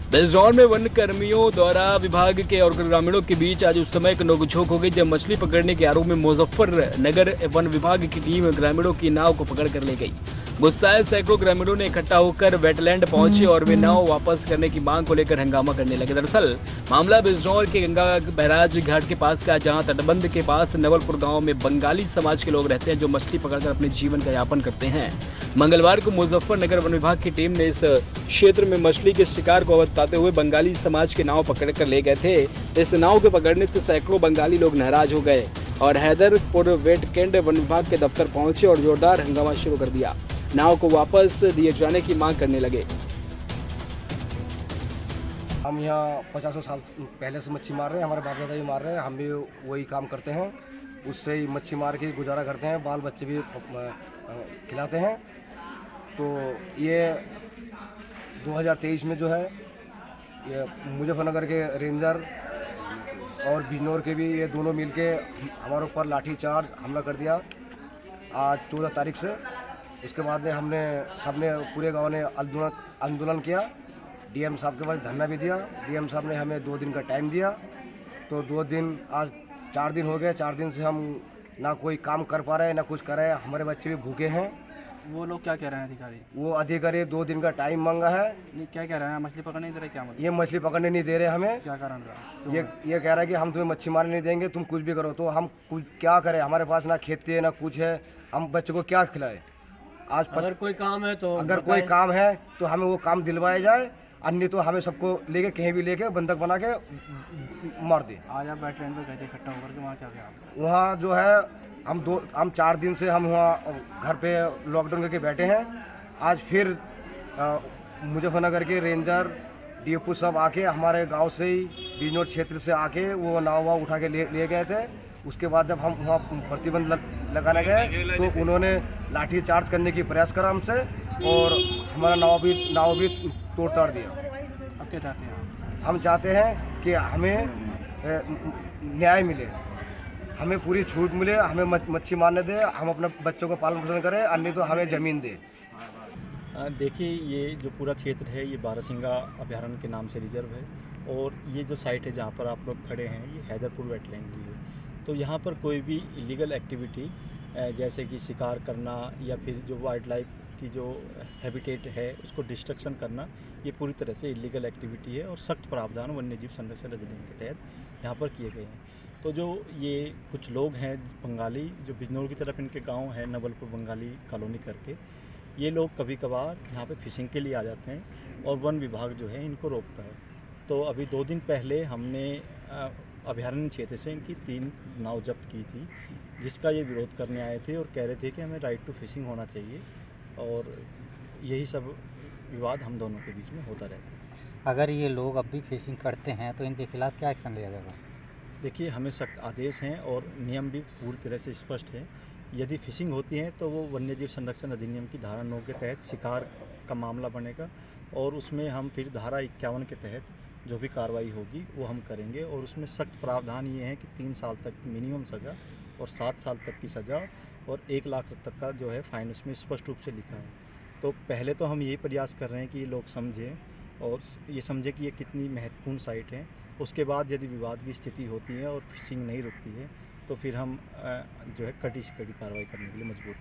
बिजनौर में वन कर्मियों द्वारा विभाग के और ग्रामीणों के बीच आज उस समय एक नोकझोंक हो गई जब मछली पकड़ने के आरोप में मुजफ्फरनगर वन विभाग की टीम ग्रामीणों की नाव को पकड़ कर ले गई। गुस्साए सैकड़ों ग्रामीणों ने इकट्ठा होकर वेटलैंड पहुंचे और वे नाव वापस करने की मांग को लेकर हंगामा करने लगे। दरअसल मामला बिजनौर के गंगा बैराज घाट के पास का, जहां तटबंध के पास नवलपुर गांव में बंगाली समाज के लोग रहते हैं जो मछली पकड़कर अपने जीवन का यापन करते हैं। मंगलवार को मुजफ्फरनगर वन विभाग की टीम ने इस क्षेत्र में मछली के शिकार को बताते हुए बंगाली समाज के नाव पकड़कर ले गए थे। इस नाव के पकड़ने से सैकड़ों बंगाली लोग नाराज हो गए और हैदरपुर वेटलैंड वन विभाग के दफ्तर पहुंचे और जोरदार हंगामा शुरू कर दिया। नाव को वापस दिए जाने की मांग करने लगे। हम यहाँ 50 साल पहले से मच्छी मार रहे हैं, हमारे बाप दादा भी मार रहे हैं, हम भी वही काम करते हैं, उससे ही मच्छी मार के गुजारा करते हैं, बाल बच्चे भी खिलाते हैं। तो ये 2023 में जो है ये मुजफ्फरनगर के रेंजर और बिजनौर के भी ये दोनों मिलके हमारे ऊपर लाठीचार्ज हमला कर दिया आज 14 तारीख से। उसके बाद में हमने सबने पूरे गांव ने आंदोलन किया, डीएम साहब के पास धरना भी दिया। डीएम साहब ने हमें 2 दिन का टाइम दिया, तो 2 दिन आज 4 दिन हो गए। 4 दिन से हम ना कोई काम कर पा रहे हैं ना कुछ कर रहे हैं, हमारे बच्चे भी भूखे हैं। वो लोग क्या कह रहे हैं अधिकारी? वो अधिकारी 2 दिन का टाइम मांगा है। नहीं, क्या कह रहे हैं? मछली पकड़ने नहीं दे रहे? क्या मतलब? ये मछली पकड़ने नहीं दे रहे हमें। क्या कारण रहा? ये कह रहा है कि हम तुम्हें मच्छी मारने नहीं देंगे, तुम कुछ भी करो। तो हम कुछ क्या करें, हमारे पास ना खेती है ना कुछ है, हम बच्चों को क्या खिलाए। आज अगर कोई काम है तो हमें वो काम दिलवाया जाए, अन्य तो हमें सबको लेके कहीं भी लेके बंधक बना के मार दे। आज आप वेटलैंड पे गए थे इकट्ठा होकर के, वहाँ क्या किया आपने? वहाँ जो है हम 4 दिन से हम वहाँ घर पे लॉकडाउन करके बैठे हैं। आज फिर मुजफ्फरनगर के रेंजर डीएफओ सब आके हमारे गांव से ही बिजनौर क्षेत्र से आके वो नाव उठा के ले गए थे। उसके बाद जब हम वहाँ प्रतिबंध लगाने गए तो उन्होंने लाठी चार्ज करने की प्रयास करा हमसे और हमारा नाव भी तोड़ ताड़ दिया। अब क्या चाहते हैं? हम चाहते हैं कि हमें न्याय मिले, हमें पूरी छूट मिले, हमें मच्छी मारने दे, हम अपने बच्चों को पालन पोषण करें, अन्य तो हमें ज़मीन दे। देखिए, ये जो पूरा क्षेत्र है ये बारहसिंगा अभयारण्य के नाम से रिजर्व है और ये जो साइट है जहाँ पर आप लोग खड़े हैं ये हैदरपुर वेटलैंड भी है। तो यहाँ पर कोई भी इलीगल एक्टिविटी जैसे कि शिकार करना या फिर जो वाइल्ड लाइफ की जो हैबिटेट है उसको डिस्ट्रक्शन करना, ये पूरी तरह से इलीगल एक्टिविटी है और सख्त प्रावधान वन्यजीव संरक्षण अधिनियम के तहत यहाँ पर किए गए हैं। तो जो ये कुछ लोग हैं बंगाली, जो बिजनौर की तरफ इनके गांव है नवलपुर बंगाली कॉलोनी करके, ये लोग कभी कभार यहाँ पे फिशिंग के लिए आ जाते हैं और वन विभाग जो है इनको रोकता है। तो अभी 2 दिन पहले हमने अभयारण्य क्षेत्र से इनकी 3 नाव जब्त की थी, जिसका ये विरोध करने आए थे और कह रहे थे कि हमें राइट टू फिशिंग होना चाहिए और यही सब विवाद हम दोनों के बीच में होता रहता है। अगर ये लोग अब भी फिशिंग करते हैं तो इनके खिलाफ क्या एक्शन लिया जाएगा? देखिए, हमें सख्त आदेश हैं और नियम भी पूरी तरह से स्पष्ट है। यदि फिशिंग होती है तो वो वन्यजीव संरक्षण अधिनियम की धारा 9 के तहत शिकार का मामला बनेगा और उसमें हम फिर धारा 51 के तहत जो भी कार्रवाई होगी वो हम करेंगे और उसमें सख्त प्रावधान ये है कि 3 साल तक मिनिमम सज़ा और 7 साल तक की सज़ा और 1 लाख तक का जो है फ़ाइन उसमें स्पष्ट रूप से लिखा है। तो पहले तो हम यही प्रयास कर रहे हैं कि ये लोग समझें और ये समझें कि ये कितनी महत्वपूर्ण साइट है। उसके बाद यदि विवाद की स्थिति होती है और फिशिंग नहीं रुकती है तो फिर हम जो है कड़ी से कड़ी कार्रवाई करने के लिए मजबूर